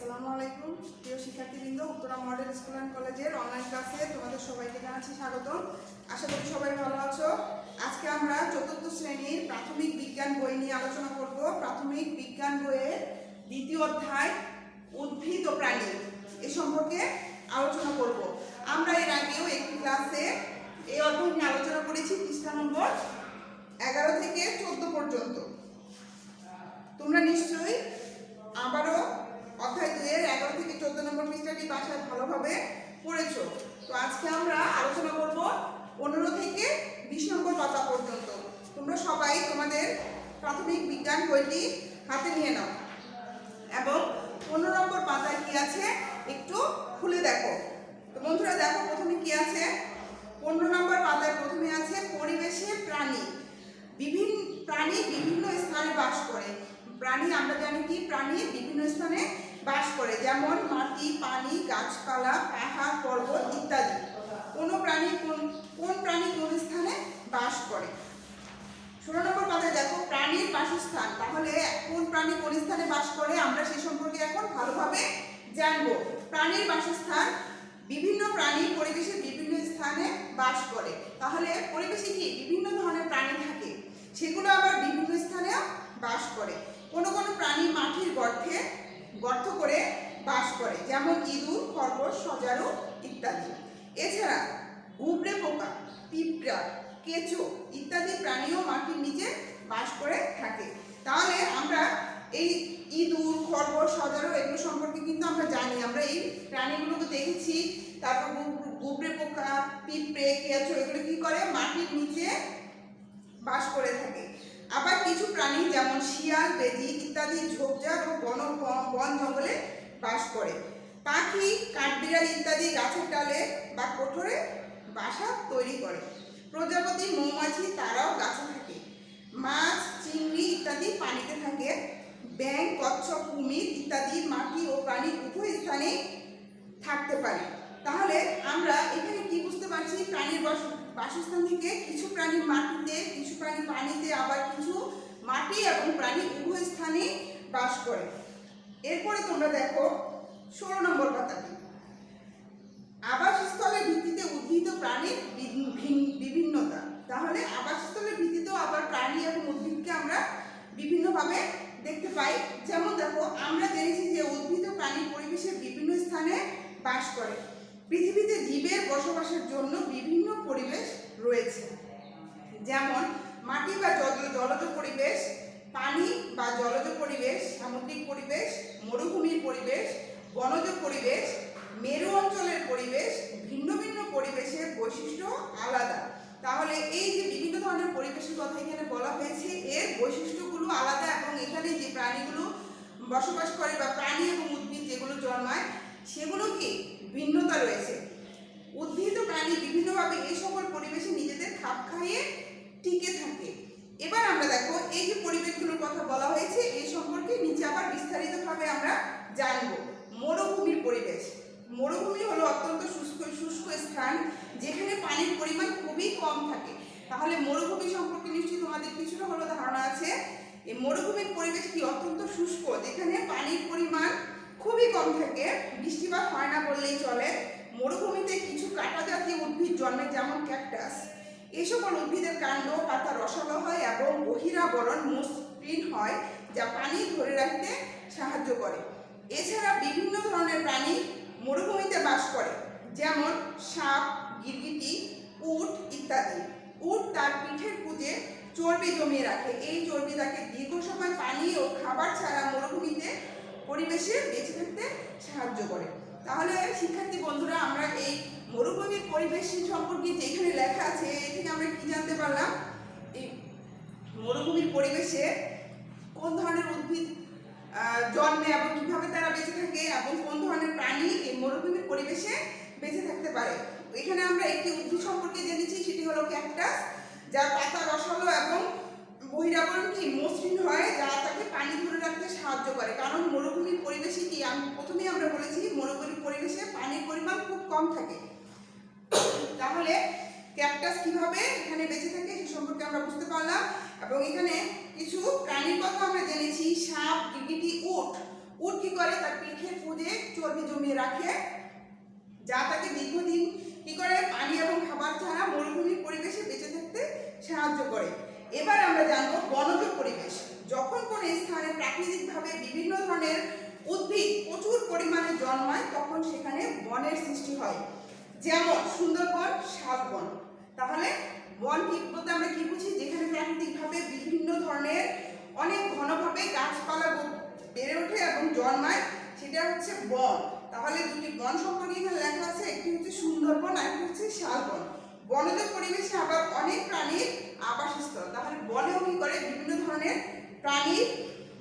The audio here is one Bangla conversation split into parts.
আসসালামু আলাইকুম প্রিয় শিক্ষার্থীবৃন্দ, উত্তরা মডেল স্কুল অ্যান্ড কলেজের অনলাইন ক্লাসে তোমাদের সবাইকে জানাচ্ছি স্বাগতম। আশা করি সবাই ভালো আছো। আজকে আমরা চতুর্থ শ্রেণীর প্রাথমিক বিজ্ঞান বই নিয়ে আলোচনা করব। প্রাথমিক বিজ্ঞান বইয়ের দ্বিতীয় অধ্যায় উদ্ভিদ ও প্রাণী এ সম্পর্কে আলোচনা করব। আমরা এর আগেও একটি ক্লাসে এই অধ্যায় নিয়ে আলোচনা করেছি, পৃষ্ঠা নম্বর 11 থেকে 14 পর্যন্ত। তোমরা নিশ্চয়ই আবারও অধ্যায় 2-এর 11 থেকে 14 নম্বর পৃষ্ঠাটি বাসায় ভালোভাবে পড়েছো। তো আজকে আমরা আলোচনা করব 15 থেকে 20 নম্বর পাতা পর্যন্ত। তোমরা সবাই তোমাদের প্রাথমিক বিজ্ঞান বইটি হাতে নিয়ে নাও এবং 15 নম্বর পাতায় কি আছে একটু খুলে দেখো। তো বন্ধুরা দেখো, প্রথমে কি আছে? 15 নম্বর পাতায় প্রথমে আছে পরিবেশে প্রাণী। প্রাণী বিভিন্ন স্থানে বাস করে। প্রাণী আমরা জানি কি প্রাণী বিভিন্ন স্থানে বাস করে, যেমন মাটি, পানি, গাছপালা, পাহাড়, পর্বত ইত্যাদি। কোন প্রাণী কোন স্থানে বাস করে। 16 নম্বর পাতায় দেখো প্রাণীর বাসস্থান। তাহলে কোন প্রাণী কোন স্থানে বাস করে আমরা সে সম্পর্কে এখন ভালোভাবে জানবো। প্রাণীর বাসস্থান, বিভিন্ন প্রাণী পরিবেশের বিভিন্ন স্থানে বাস করে। তাহলে পরিবেশে কি বিভিন্ন ধরনের প্রাণী থাকে, সেগুলো আবার বিভিন্ন স্থানে বাস করে। কোনো কোনো প্রাণী মাটির গর্ত করে বাস করে, যেমন ইঁদুর, খরগোশ, সজারু ইত্যাদি। এছাড়া গুবরে পোকা, পিঁপড়া, কেঁচো ইত্যাদি প্রাণীও মাটির নিচে বাস করে থাকে। তাহলে আমরা এই ইঁদুর, খরগোশ, সজারু এগুলো সম্পর্কে কিন্তু আমরা জানি, আমরা এই প্রাণীগুলোকে দেখেছি। তারপর গুবরে পোকা, পিঁপড়ে, কেঁচো এগুলো কি করে মাটির নিচে বাস করে থাকে। আবার কিছু প্রাণী যেমন শিয়াল, বেজি ইত্যাদি ঝোপঝাড় ও বন জঙ্গলে বাস করে। পাখি, কাঠবিড়াল ইত্যাদি গাছের ডালে বা কোঠরে বাসা তৈরি করে। প্রজাপতি, মৌমাছি তারাও গাছে থাকে। মাছ, চিংড়ি ইত্যাদি পানিতে থাকে। ব্যাঙ, কচ্ছপ, কুমির ইত্যাদি মাটি ও পানি উভয় স্থানে থাকতে পারে। তাহলে আমরা এখানে কি বুঝতে পারছি? প্রাণীর বাসস্থান থেকে কিছু প্রাণী মাটিতে, কিছু প্রাণী পানিতে, আবার কিছু মাটি এবং প্রাণী উভয় স্থানে বাস করে। এরপরে তোমরা দেখো 16 নম্বর পাতাটি, আবাসস্থলের ভিত্তিতে উদ্ভিদ ও প্রাণীর বিভিন্নতা। তাহলে আবাসস্থলের ভিত্তিতেও আবার প্রাণী এবং উদ্ভিদকে আমরা বিভিন্নভাবে দেখতে পাই। যেমন দেখো, আমরা জেনেছি যে উদ্ভিদ ও প্রাণী পরিবেশের বিভিন্ন স্থানে বাস করে। পৃথিবীতে জীবের বসবাসের জন্য বিভিন্ন পরিবেশ রয়েছে, যেমন মাটি বা জলজ পরিবেশ, পানি বা জলজ পরিবেশ, সামুদ্রিক পরিবেশ, মরুভূমির পরিবেশ, বনজ পরিবেশ, মেরু অঞ্চলের পরিবেশ। ভিন্ন ভিন্ন পরিবেশের বৈশিষ্ট্য আলাদা। তাহলে এই যে বিভিন্ন ধরনের পরিবেশের কথা এখানে বলা হয়েছে, এর বৈশিষ্ট্যগুলো আলাদা এবং এখানে যে প্রাণীগুলো বসবাস করে বা প্রাণী এবং উদ্ভিদ যেগুলো জন্মায় সেগুলো কি ভিন্নতা রয়েছে। উদ্ভিদ ও প্রাণী বিভিন্নভাবে এই সকল পরিবেশে নিজেদের খাপ খাইয়ে টিকে থাকে। এবার আমরা দেখো এই যে পরিবেশগুলোর কথা বলা হয়েছে এই সম্পর্কে নিচে আবার বিস্তারিতভাবে আমরা জানব। মরুভূমির পরিবেশ। মরুভূমি হলো অত্যন্ত শুষ্ক স্থান যেখানে পানির পরিমাণ খুবই কম থাকে। তাহলে মরুভূমি সম্পর্কে নিশ্চয়ই তোমাদের কিছুটা হলো ধারণা আছে। এই মরুভূমির পরিবেশ কি অত্যন্ত শুষ্ক, যেখানে পানির পরিমাণ খুবই কম থাকে, বৃষ্টিপাত হয় না বললেই চলে। মরুভূমিতে কিছু কাঁটা জাতীয় উদ্ভিদ জন্মে, যেমন ক্যাকটাস। এই সকল উদ্ভিদের কাণ্ড পাতা রসালো হয় এবং বহিরাবরণ মসৃণ হয়, যা পানি ধরে রাখতে সাহায্য করে। এছাড়া বিভিন্ন ধরনের প্রাণী মরুভূমিতে বাস করে, যেমন সাপ, গিরগিটি, উট ইত্যাদি। উট তার পিঠের কুঁজে চর্বি জমিয়ে রাখে। এই চর্বি তাকে দীর্ঘ সময় পানি ও খাবার ছাড়া মরুভূমিতে পরিবেশে বেঁচে থাকতে সাহায্য করে। তাহলে শিক্ষার্থী বন্ধুরা, আমরা এই মরুভূমির পরিবেশ সম্পর্কে যেখানে লেখা আছে এই থেকে আমরা কি জানতে পারলাম? এই মরুভূমির পরিবেশে কোন ধরনের উদ্ভিদ জন্মে এবং কিভাবে তারা বেঁচে থাকে এবং কোন ধরনের প্রাণী এই মরুভূমির পরিবেশে বেঁচে থাকতে পারে। এখানে আমরা একটি উদ্ভিদ সম্পর্কে জেনেছি, সেটি হলো ক্যাকটাস, যার পাতা রসালো এবং বহিরাবরণ কি মসৃণ হয়, যা তাকে পানি ধরে রাখতে সাহায্য করে। কারণ মরুভূমির পরিবেশে কি প্রথমেই আমরা বলেছি মরুভূমির পরিবেশে পানির পরিমাণ খুব কম থাকে। তাহলে ক্যাকটাস কিভাবে এখানে বেঁচে থাকে সে সম্পর্কে আমরা বুঝতে পারলাম। এবং এখানে কিছু প্রাণীর কথা আমরা জেনেছি, সাপ, গিরগিটি, উট। উট কি করে? তার পিঠ রেখে খুঁজে চর্বি জমিয়ে রাখে, যা তাকে দীর্ঘদিন কি করে পানি এবং খাবার ছাড়া মরুভূমির পরিবেশে বেঁচে থাকতে সাহায্য করে। এবার আমরা জানবো বনজ পরিবেশ। যখন কোনো স্থানে প্রাকৃতিকভাবে বিভিন্ন ধরনের উদ্ভিদ প্রচুর পরিমাণে জন্মায় তখন সেখানে বনের সৃষ্টি হয়, যেমন সুন্দরবন, শালবন। তাহলে বন কি বলতে আমরা কি বুঝি? যেখানে প্রাকৃতিকভাবে বিভিন্ন ধরনের অনেক ঘনভাবে গাছপালা বেড়ে ওঠে এবং জন্মায়, সেটা হচ্ছে বন। তাহলে দুটি বন সম্পর্কে এখানে লেখা আছে, একটি হচ্ছে সুন্দরবন আর একটি হচ্ছে শালবন। বনজ পরিবেশে আবার অনেক প্রাণীর আবাসস্থল। তাহলে বনেও কি করে বিভিন্ন ধরনের প্রাণী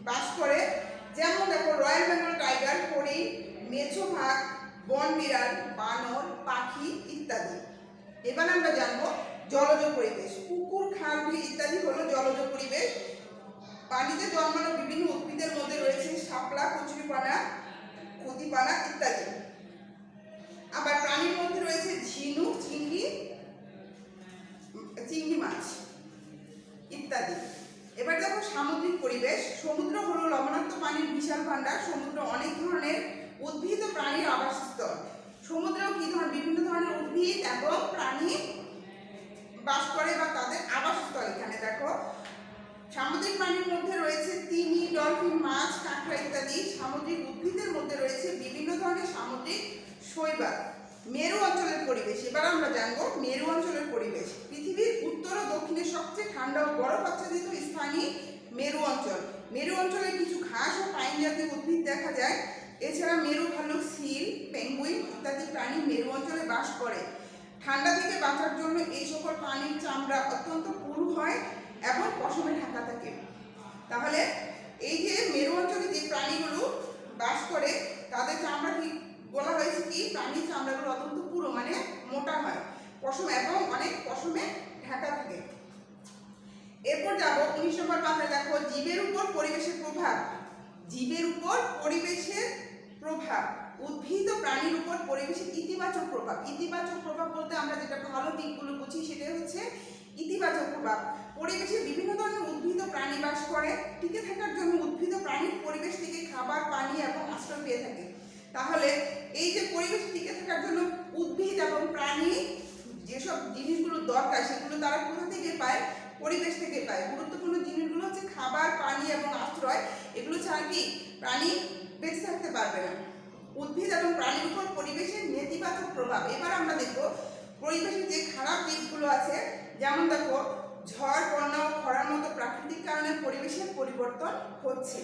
বাস করে, যেমন দেখো রয়্যাল বেঙ্গল টাইগার, হরিণ, মেছো বাঘ, বন বিড়াল, বানর, পাখি ইত্যাদি। এবার আমরা জানবো জলজ পরিবেশ। পুকুর, খাল, বিল ইত্যাদি হলো জলজ পরিবেশ। পানিতে জন্মানো বিভিন্ন উদ্ভিদের মধ্যে রয়েছে শাপলা, কচুরিপানা, কতিপানা ইত্যাদি। আবার প্রাণীর মধ্যে রয়েছে ঝিনুক, চিংড়ি মাছ ইত্যাদি। এবার দেখো সামুদ্রিক পরিবেশ। সমুদ্র হলো লবণাক্ত পানির বিশাল ভান্ডার। সমুদ্র অনেক ধরনের উদ্ভিদ ও প্রাণীর আবাসস্থল। সমুদ্রেও কি বিভিন্ন ধরনের উদ্ভিদ এবং প্রাণী বাস করে বা তাদের আবাসস্থল। এখানে দেখো সামুদ্রিক প্রাণীর মধ্যে রয়েছে তিমি, ডলফিন, মাছ, কাঁকড়া ইত্যাদি। সামুদ্রিক উদ্ভিদের মধ্যে রয়েছে বিভিন্ন ধরনের সামুদ্রিক শৈবাল। মেরু অঞ্চলের পরিবেশ। এবার আমরা জানবো মেরু অঞ্চলের পরিবেশ। পৃথিবীর উত্তর ও দক্ষিণে সবচেয়ে ঠান্ডা ও বরফ আচ্ছাদিত স্থানই মেরু অঞ্চল। মেরু অঞ্চলে কিছু ঘাস ও পাইন জাতীয় উদ্ভিদ দেখা যায়। এছাড়া মেরু ভালুক, সিল, পেঙ্গুইন ইত্যাদি প্রাণী মেরু অঞ্চলে বাস করে। ঠান্ডা থেকে বাঁচার জন্য এই সকল প্রাণীর চামড়া অত্যন্ত পুরু হয় এবং পশমে ঢাকা থাকে। তাহলে এই যে মেরু অঞ্চলে যে প্রাণীগুলো বাস করে তাদের চামড়া কি বলা হয়েছে কি? প্রাণীর চামড়াগুলো অত্যন্ত পুরু মানে মোটা হয়, পশম এবং অনেক পশমে ঢাকা থাকে। এরপর যাবো 19 নম্বর পাতায়। দেখো জীবের উপর পরিবেশের প্রভাব। জীবের উপর পরিবেশের প্রভাব। উদ্ভিদ ও প্রাণীর উপর পরিবেশের ইতিবাচক প্রভাব। ইতিবাচক প্রভাব বলতে আমরা যেটা ভালো দিকগুলো বুঝি সেটা হচ্ছে ইতিবাচক প্রভাব। পরিবেশে বিভিন্ন ধরনের উদ্ভিদ ও প্রাণী বাস করে। টিকে থাকার জন্য উদ্ভিদ ও প্রাণী পরিবেশ থেকে খাবার, পানি এবং আশ্রয় পেয়ে থাকে। তাহলে এই যে পরিবেশ টিকে থাকার জন্য উদ্ভিদ এবং প্রাণী যেসব জিনিসগুলো দরকার সেগুলো তারা কোথা থেকে পায়? পরিবেশ থেকে পায়। গুরুত্বপূর্ণ জিনিসগুলো হচ্ছে খাবার, পানি এবং আশ্রয়। এগুলো ছাড়া কি প্রাণী বেঁচে থাকতে পারবে না। উদ্ভিদ এবং প্রাণীর উপর পরিবেশের নেতিবাচক প্রভাব। এবার আমরা দেখব পরিবেশের যে খারাপ দিকগুলো আছে, যেমন দেখো ঝড়, বন্যা ও খরার মতো প্রাকৃতিক কারণে পরিবেশের পরিবর্তন হচ্ছে।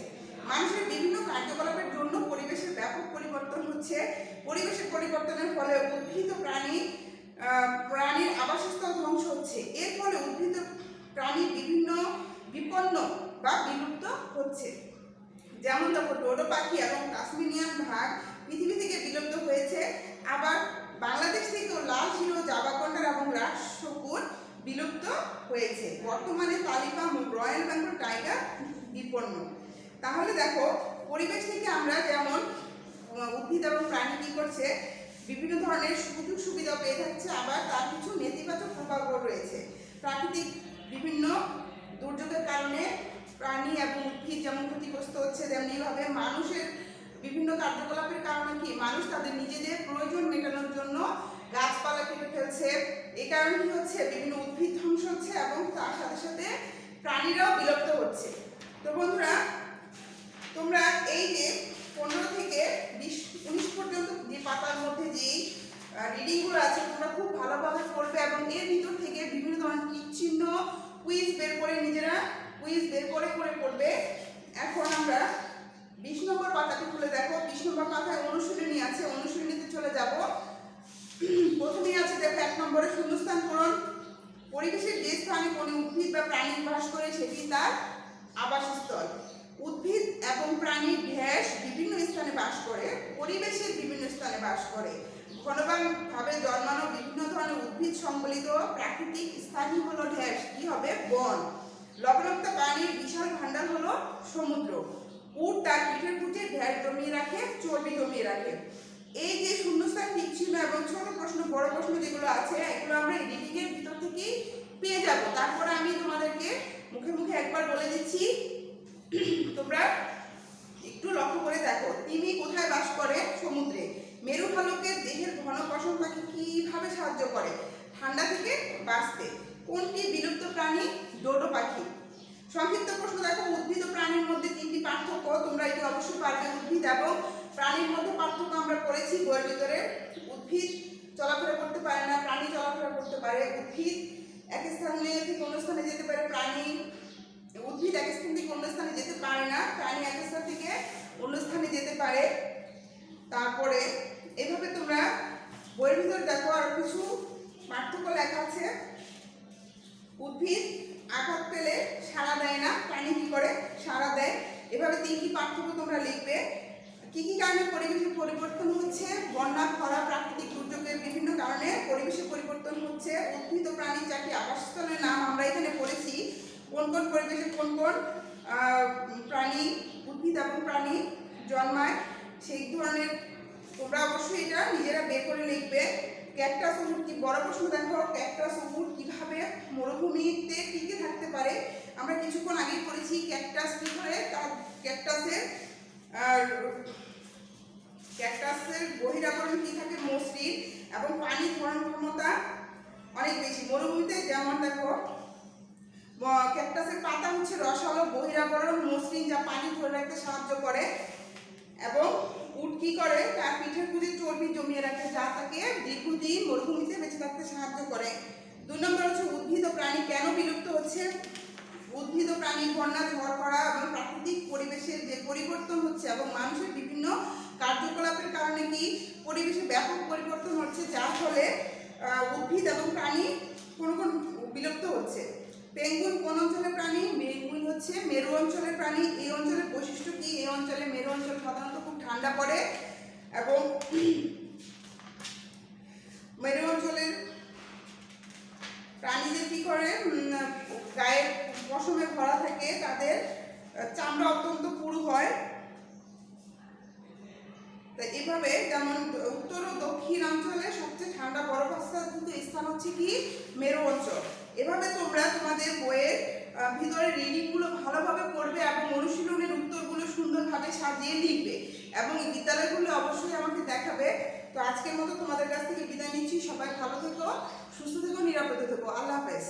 মানুষের বিভিন্ন কার্যকলাপের জন্য পরিবেশের ব্যাপক পরিবর্তন হচ্ছে। পরিবেশের পরিবর্তনের ফলে উদ্ভিদ ও প্রাণীর আবাসস্থল ধ্বংস হচ্ছে। এর ফলে উদ্ভিদ ও প্রাণী বিভিন্ন বিপন্ন বা বিলুপ্ত হচ্ছে। যেমন দেখো ডোডো পাখি এবং কাশ্মীরিয়ান বাঘ পৃথিবী থেকে বিলুপ্ত হয়েছে। আবার বাংলাদেশ থেকেও লাল শিরো, জাবা গন্ডার এবং রাজ শকুন বিলুপ্ত হয়েছে। বর্তমানে তালিকা রয়্যাল বেঙ্গল টাইগার বিপন্ন। তাহলে দেখো পরিবেশ থেকে আমরা যেমন উদ্ভিদ এবং প্রাণী কি করছে বিভিন্ন ধরনের সুযোগ সুবিধা পেয়ে থাকছে, আবার তার কিছু নেতিবাচক প্রভাবও রয়েছে। প্রাকৃতিক বিভিন্ন দুর্যোগের কারণে প্রাণী এবং উদ্ভিদ যেমন ক্ষতিগ্রস্ত হচ্ছে, তেমনিভাবে মানুষের বিভিন্ন কার্যকলাপের কারণে কি মানুষ তাদের নিজেদের প্রয়োজন মেটানোর জন্য গাছপালা কেটে ফেলছে। এই কারণে কি হচ্ছে বিভিন্ন উদ্ভিদ ধ্বংস হচ্ছে এবং তার সাথে সাথে প্রাণীরাও বিলুপ্ত হচ্ছে। তো বন্ধুরা তোমরা এই যে 15 থেকে 19 পর্যন্ত যে পাতার মধ্যে যেই রিডিংগুলো আছে তোমরা খুব ভালোভাবে পড়বে এবং এর ভিতর থেকে বিভিন্ন ধরনের টিক চিহ্ন, কুইজ বের করে নিজেরা কুইজ বের করে করে পড়বে। এখন আমরা 20 নম্বর পাতাটি খুলে দেখো। 20 নম্বর পাতায় অনুশীলনী আছে, অনুশীলনীতে চলে যাব। প্রথমেই আছে দেখো 1 নম্বরে শূন্যস্থান পূরণ। পরিবেশের যে স্থানে কোনো উদ্ভিদ বা প্রাণী বাস করে সেটি তার আবাসস্থল। উদ্ভিদ এবং প্রাণী ঢেস বিভিন্ন স্থানে বাস করে, পরিবেশের বিভিন্ন স্থানে বাস করে। ঘনভাবে জন্মানো বিভিন্ন ধরনের উদ্ভিদ সম্বলিত প্রাকৃতিক স্থানই হলো ঢেস, কি হবে? বন। লবণাক্ত পানির বিশাল ভান্ডার হলো সমুদ্র। উট তার পিঠের পুঁজে ঢেস জমিয়ে রাখে, চর্বি জমিয়ে রাখে। এই যে শূন্যস্থান, ঠিক চিহ্ন এবং ছোট প্রশ্ন, বড় প্রশ্ন যেগুলো আছে এগুলো আমরা এডিটিং এর ভিতর থেকেই পেয়ে যাব। তারপরে আমি তোমাদেরকে মুখে মুখে একবার বলে দিচ্ছি, তোমরা একটু লক্ষ্য করে দেখো। তিমি কোথায় বাস কিভাবে সাহায্য করে ঠান্ডা থেকে বাঁচতে? কোনটি বিলুপ্ত প্রাণী? ডোডো পাখি। সংক্ষিপ্ত প্রশ্ন দেখো, উদ্ভিদ ও প্রাণীর মধ্যে তিনটি পার্থক্য। তোমরা এটি অবশ্যই পারবে। উদ্ভিদ এবং প্রাণীর মধ্যে পার্থক্য আমরা পড়েছি বইয়ের ভিতরে। উদ্ভিদ চলাফেরা করতে পারে না, প্রাণী চলাফেরা করতে পারে। উদ্ভিদ এক স্থানে থেকে অন্য স্থানে যেতে পারে, উদ্ভিদ এক স্থান থেকে অন্য স্থানে যেতে পারে না, প্রাণী এক স্থান থেকে অন্য স্থানে যেতে পারে। তারপরে এইভাবে তোমরা বইয়ের ভিতরে দেখো আরো কিছু পার্থক্য লেখা আছে। উদ্ভিদ আঘাত পেলে সাড়া দেয় না, প্রাণী কি করে? সাড়া দেয়। এভাবে তিনটি পার্থক্য তোমরা লিখবে। কি কি কারণে পরিবেশের পরিবর্তন হচ্ছে? বন্যা, খরা, প্রাকৃতিক দুর্যোগের বিভিন্ন কারণে পরিবেশের পরিবর্তন হচ্ছে। উদ্ভিদ ও প্রাণীর চারটি আবাসস্থলের নাম আমরা এখানে পড়েছি। কোন কোন পরিবেশে কোন কোন প্রাণী, উদ্ভিদ এবং প্রাণী জন্মায়, সেই ধরনের তোমরা অবশ্যই এটা নিজেরা বের করে লিখবে। ক্যাকটাস ও উট কি, বড় প্রশ্ন দেখো, ক্যাকটাস ও উট কিভাবে মরুভূমিতে টিকে থাকতে পারে? আমরা কিছুক্ষণ আগেই পড়েছি ক্যাকটাস কি করে, তার ক্যাকটাসের বহিরাবরণ কি থাকে? মসৃণ, এবং পানি ধারণ ক্ষমতা অনেক বেশি। মরুভূমিতে যেমন দেখো ক্যাকটাসের পাতা হচ্ছে রসালো, বহিরাবরণ মসৃণ, যা পানি ধরে রাখতে সাহায্য করে। এবং উট কি করে? তার পিঠের পুঁজে চর্বি জমিয়ে রাখে, যা তাকে দীর্ঘদিন মরুভূমিতে বেঁচে থাকতে সাহায্য করে। 2 নম্বর হচ্ছে উদ্ভিদ ও প্রাণী কেন বিলুপ্ত হচ্ছে? উদ্ভিদ ও প্রাণীর বন্যা, ঝড়, খরা এবং প্রাকৃতিক পরিবেশের যে পরিবর্তন হচ্ছে এবং মানুষের বিভিন্ন কার্যকলাপের কারণে কি পরিবেশে ব্যাপক পরিবর্তন হচ্ছে, যার ফলে উদ্ভিদ এবং প্রাণী কোন বিলুপ্ত হচ্ছে। পেঙ্গুইন কোন অঞ্চলের প্রাণী? পেঙ্গুইন হচ্ছে মেরু অঞ্চলের প্রাণী। এই অঞ্চলের বৈশিষ্ট্য কি? এই অঞ্চলে, মেরু অঞ্চল সাধারণত খুব ঠান্ডা পড়ে এবং মেরু অঞ্চলের প্রাণীদের কি করে? গায়ের পশমে ভরা থাকে, তাদের চামড়া অত্যন্ত পুরু হয়। এভাবে যেমন উত্তর ও দক্ষিণ অঞ্চলে সবচেয়ে ঠান্ডা বরফাচ্ছাদিত স্থান হচ্ছে কি? মেরু অঞ্চল। এভাবে তোমরা তোমাদের বইয়ের ভিতরে রিডিংগুলো ভালোভাবে পড়বে এবং অনুশীলনের উত্তরগুলো সুন্দরভাবে সাজিয়ে লিখবে এবং এই বিদ্যালয়গুলো অবশ্যই আমাকে দেখাবে। তো আজকের মতো তোমাদের কাছ থেকে বিদায় নিচ্ছি। সবাই ভালো থেকো, সুস্থ থেকো, নিরাপদে থেকো। আল্লাহ হাফেজ।